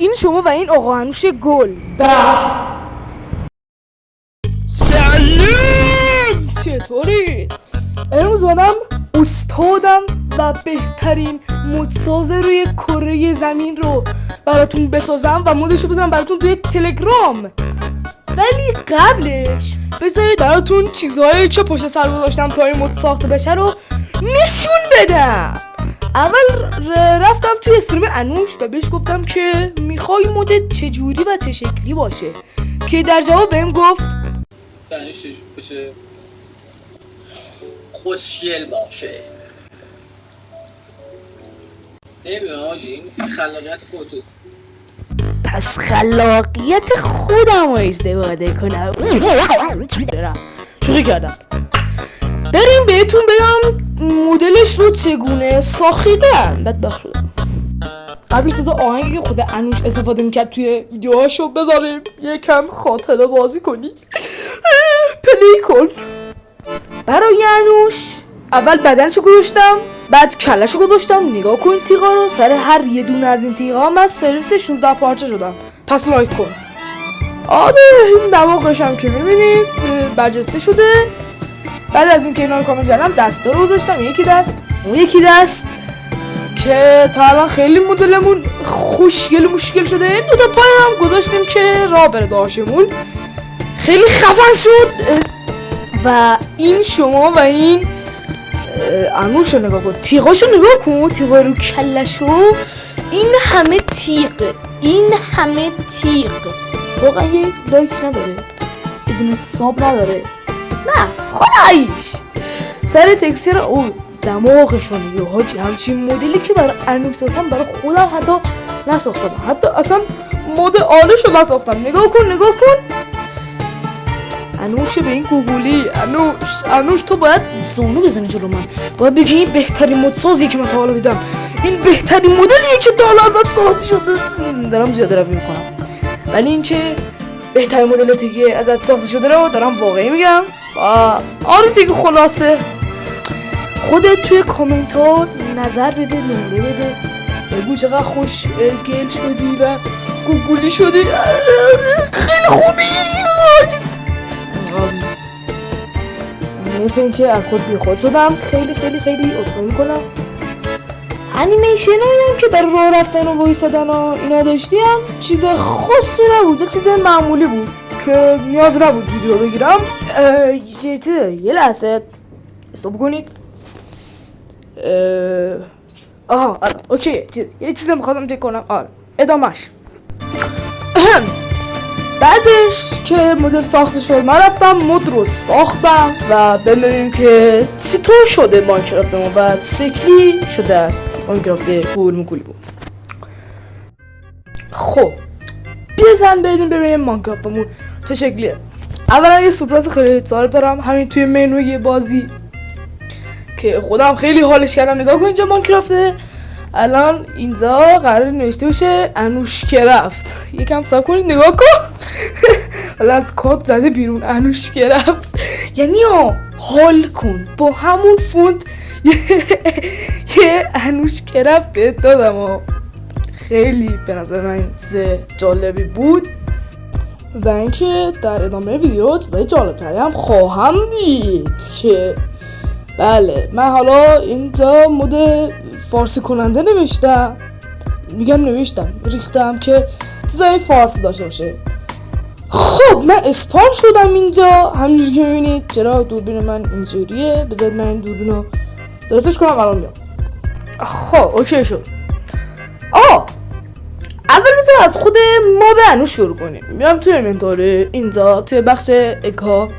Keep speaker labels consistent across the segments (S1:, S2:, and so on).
S1: این شما و این آقا انوش گل.
S2: سلام،
S1: چطوری؟ امروز اومدم استادم و بهترین مدساز روی کره زمین رو براتون بسازم و مودش رو بزنم براتون توی تلگرام. ولی قبلش بذارید براتون چیزهایی که پشت سر گذاشتم تا این مد ساخته بشه رو نشون بدم. اول رفتم توی استریم انوش و بهش گفتم که میخوای مدت چجوری و چه شکلی باشه، که در جواب بهم گفت
S2: یعنی چجوری باشه؟ خوشگل باشه. نمیدونم آجی، این خلاقیت خودتوست.
S1: پس خلاقیت خودم رو استفاده کنم. شوخی کردم. بریم بهتون بگم مدلش رو چگونه ساخیدم. بدبخت شدم. قبلش بذار آهنگی که خود انوش استفاده میکرد توی ویدیوهاشو بذاریم یکم خاطره بازی کنی. پلی کن. برای انوش اول بدنشو گذاشتم، بعد کلشو گذاشتم. نگاه کن تیغا رو، سر هر یه دونه از این تیغا من سرویس 16 پارچه شدم. پس لایک کن. آره این دماغش هم که میبینید برجسته شده. بعد از این که اینا رو کامل کردم دستا رو گذاشتم، یکی دست اون یکی دست، که تا الان خیلی مدلمون خوشگل مشکل شده. این دو تا پای هم گذاشتیم که راه بره داشمون. خیلی خفن شد. و این شما و این انوشو نگاه کن، تیغاشو نگاه کن، تیغا رو کلشو. این همه تیغ واقعا یک لایک نداره، بدون حساب نداره. نه خداییش سر تکسیر اون دماغشو نگاه حاجی. همچین مدلی که برای انوش ساختم برای خودم حتی نساختم، حتی اصلا مد آلشو نساختم. نگاه کن انوش به این گوگولی. انوش تو باید زانو بزنی جلو من، باید بگی این بهترین مدسازیه که من تا حالا دیدم، این بهترین مدلیه که تا حالا ازت ساخته شده. دارم زیاده روی میکنم، ولی این که بهترین مدلیه که ازت ساخته شده رو دارم واقعی میگم. آره دیگه خلاصه خودت توی کامنتات نظر بده، نمره بده، بگو چقدر خوش گل شدی و گوگولی شدی. خیلی خوبی. مثل این که از خود بیخود شدم. خیلی عذرخواهی میکنم. انیمیشن هم که برای راه رفتن و وایسادن و اینا داشتیم چیز خاصی نبود، چیز معمولی بود که نیاز نبود ویدیو بگیرم. یه لحظه استاپ کنید. آها اوکی، یه چیز میخواستم تک کنم. آره ادامش. بعدش که مدل ساخته شد من رفتم مد رو ساختم و ببینیم که چطور شده ماینکرافت ما. بعد شکلی شده است ماینکرافت گولموگولی بود. خب بیازن بریم ببینیم ماینکرافتمون چه شکلیه. اولا یه سورپرایز خیلی جالب دارم همین توی منوی بازی که خودم خیلی حالش کردم. نگاه کن اینجا ماینکرافته. الان اینجا قرار نوشته باشه انوشکرافت. یکم صبر کنید نگاه کن. حالا از کد زده بیرون انوشکرافت. یعنی حال کن با همون فونت یه انوشکرافت بهت دادم. خیلی به نظر من جالبی بود و اینکه در ادامه ویدیو چیزای جالبتری هم خواهم دید. که بله من حالا اینجا مود فارسی کننده نوشتم ریختم که چیزای فارسی داشته باشه. خب من اسپان شدم اینجا همینجوری که میبینید. چرا دوربین من اینجوریه؟ بذارید من این دوربین رو درستش کنم الان میام. خب اوکی شد. اول بذار از خود ما به انوش شروع کنیم. میام توی اینوانتوری اینجا توی بخش اگها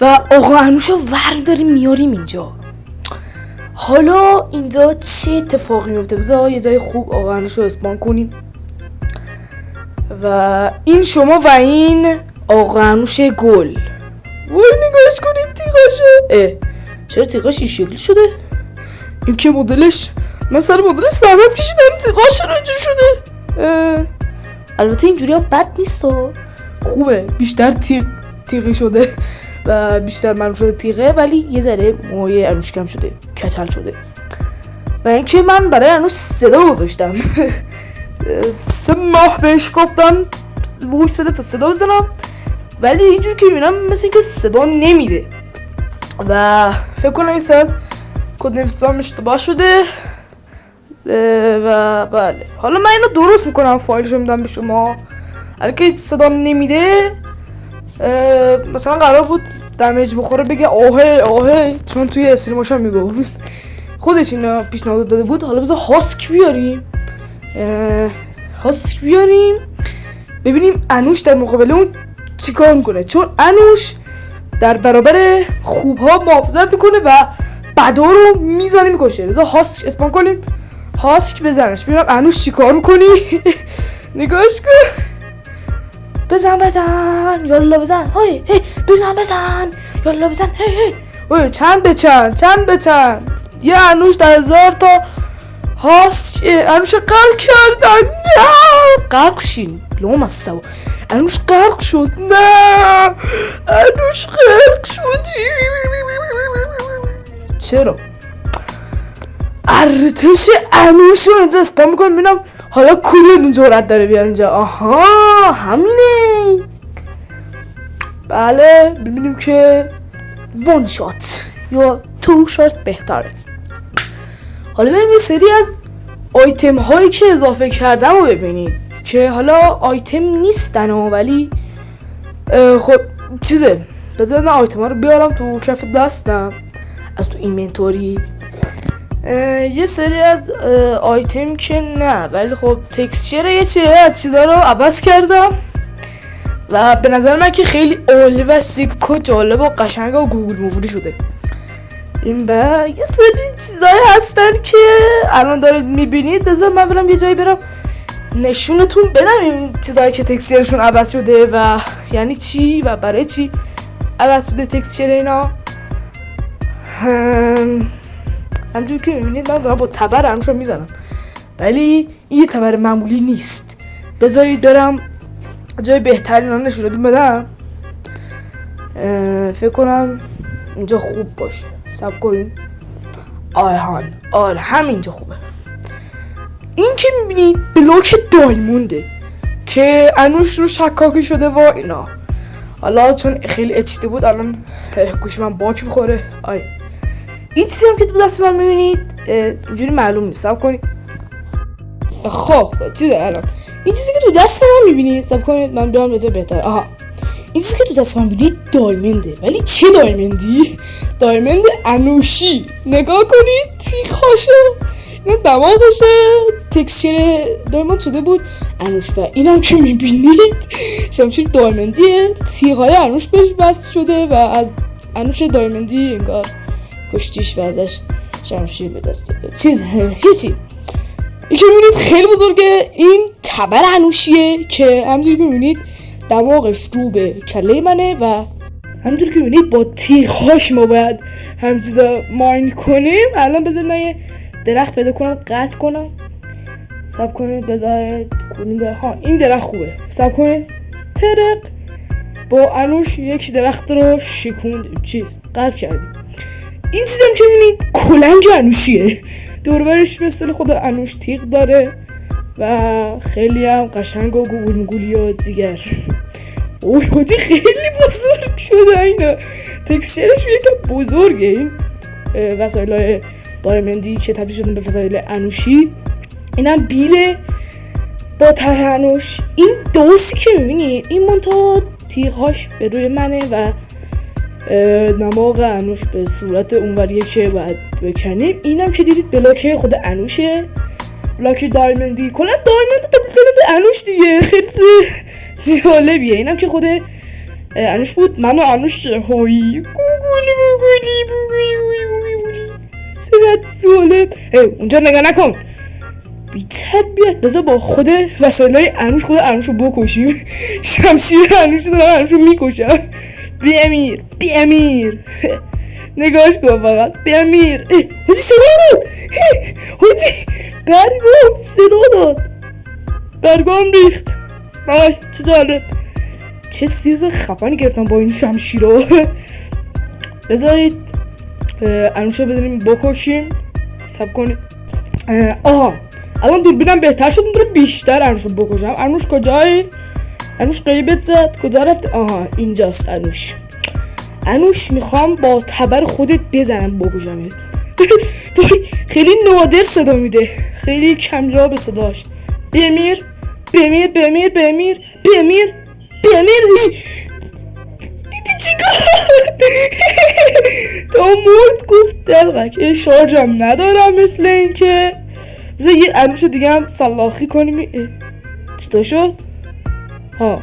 S1: و آقا انوش رو داریم میاریم اینجا. حالا اینجا چه اتفاقی میفته؟ بذار یه جای خوب آقا انوش رو اسپان کنیم. و این شما و این آقا انوش گل. وای نگاش کنید تیغاشو. چرا تیغاش این شکل شده؟ این که مدلش من سر مدل سرمت کشیدم تیغاش رو اینجور شده. البته اینجوری ها بد نیست و خوبه، بیشتر تیغی شده و بیشتر معروف شده تیغه، ولی یه ذره موهای انوش کم شده، کچل شده. و اینکه من برای انوش صدا گذاشتم. 3 ماه بهش گفتم وایس بده تا صدا بزنم، ولی اینجور که میبینم مثل اینکه صدا نمیده و فکر کنم این سر از کد نویسام اشتباه شده و بله حالا من اینو درست میکنم، فایلشو میدم به شما. اگه که صدا نمیده مثلا قرار بود دمیج بخوره بگه آهه چون توی استریماش هم میگفت خودش اینو پیشنهاد داده بود. حالا بذار هاسک بیاریم ببینیم انوش در مقابل اون چیکار میکنه، چون انوش در برابر خوبها محافظت میکنه و بدا رو میزنه میکشه. بذار هاسک اسپام کنیم، هاسک بزنش ببینم انوش چیکار میکنی. نگاش کن، بزن یالا بزن، هی بزن یالا بزن، هی چند به چند یه انوش در 1000 تا هاسک انوش غرق کردن. نه غرق شین لوم از سوا، انوش غرق شد، نه انوش غرق شد. چرا ارتش انوش رو اینجا اسپام میکنم ببینم حالا کدوم جرأت داره بیاد اینجا. آها همینه، بله ببینیم که 1 شات یا 2 شات بهتره. حالا بریم یه سری از آیتم هایی که اضافه کردم رو ببینید که حالا آیتم نیستن ولی خب چیزه. بذار من آیتم ها رو بیارم تو کف دستم از تو اینونتوری. یه سری از آیتم که نه ولی خب تکسچر یه چیزا رو عوض کردم و به نظر من که خیلی عالی و سیک و جالب و قشنگ و گوگل مووی شده. این با یه سری چیزایی هستن که الان دارید میبینید. بذار من برم یه جایی برم نشونتون بدم این چیزایی که تکسچرشون عوض شده و یعنی چی و برای چی عوض شده تکسچر اینا. همجور که میبینید من دارم با تبر انوش رو میزنم ولی این یه تبر معمولی نیست. بذارید برم جای بهتری رو نشونتون بدم. فکر کنم اینجا خوب باشه. صبر کنید. آره همینجا خوبه. این که میبینید بلوک دایمونده که انوش رو شکاکی شده و اینا. حالا چون خیلی اچیده بود الان گوش من باک میخوره. این چیزی هم که تو دست من میبینید اینجوری معلوم نیست. صبر کنید. خب چیزه الان این چیزی که تو دست من میبینید، صبر کنید من بیام بهتر بهتر. این چیزی که تو دست من میبینید دایمنده، ولی چه دایمندی؟ دایمند انوشی. نگاه کنید تیغ‌هاشو، اینا دماغشه تکسچر دایموند شده بود انوش و اینم که میبینید شمشیر دایمندیه، تیغ‌های انوش بهش بست شده و از انوش دایمندی انگار کشتیش و ازش شمشیر به دست داده. هیچی. این که میبینید خیلی بزرگه. این تبر انوشیه که همونجوری که میبینید دماغش رو به کله منه و همونجوری که میبینید با تیغ‌هاش ما باید هم چیزا ماین کنیم. الان بذارید من یه درخت پیدا کنم قطع کنم. صبر کنید بذارید این درخت خوبه. صبر کنید ترق با انوش یک درخت رو شکوندیم قطع کردیم. این چیزی هم که میبینید کلنج انوشیه، دوربرش مثل خود انوش تیغ داره و خیلی هم قشنگ و گوگل و دیگر. اوه حاجی خیلی بزرگ شده اینا، تکسچرش یکم بزرگه. این وسایل دایمندی که تبدیل شدن به وسایل انوشی، اینم بیله با طرح انوش. این دوستی که میبینید این منتها تیغ‌هاش به روی منه و دماغ انوش به صورت اونوریه که باید بکنیم. اینم که دیدید بلاکه خود انوشه، بلاک دایمندی. کلا دایمند تبدیل کنه به انوش دیگه، خیلی جالبیه. اینم که خود انوش بود. من و انوش هایی گوگلی چقدر جالب. اونجا نگاه نکن بی تربیت. بذار با خود وسایلای انوش خود انوش رو بکشیم. شمشیر انوش دارم انوش رو میکشم. بی امیر نگاهش کن فقط. بی امیر حاجی صدا داد. حاجی برگام صدا داد، برگام ریخت. وای چه جالب، چه سیز خفنی گرفتم با این شمشیر رو. بذارید انوش رو بزنیم بکشیم. صبر کنید. الان دوربینم بهتر شد، میتونم بیشتر انوشو بکشم. انوش کجایی؟ انوش غیبت زد، کجا رفت؟ آها اینجاست انوش. انوش میخوام با تبر خودت بزنم بکشمت. خیلی نادر صدا میده، خیلی کمیاب صداش. بمیر بمیر بمیر بمیر بمیر بمیر. دیدی چیکار؟ تا مرد گفت دلقک شارژم ندارم مثل این که بذار یه انوش دیگه هم سلاخی کنیم. چطور شد؟ ها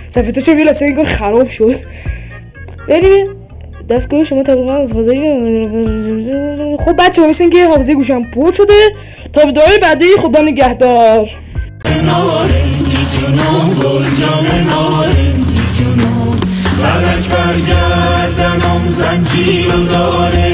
S1: صفحه چه بیل اصلا اینگار خراب شد. بریم دستگاه شما تقریبا از حافظه. خب بچه ها مثل اینکه حافظه گوشم پر شده. تا ویدئوهای بعدی خدا نگهدار.
S3: نارنجی جونم گل جام نارنجی جونم فلک برگردنم زنجیر و داره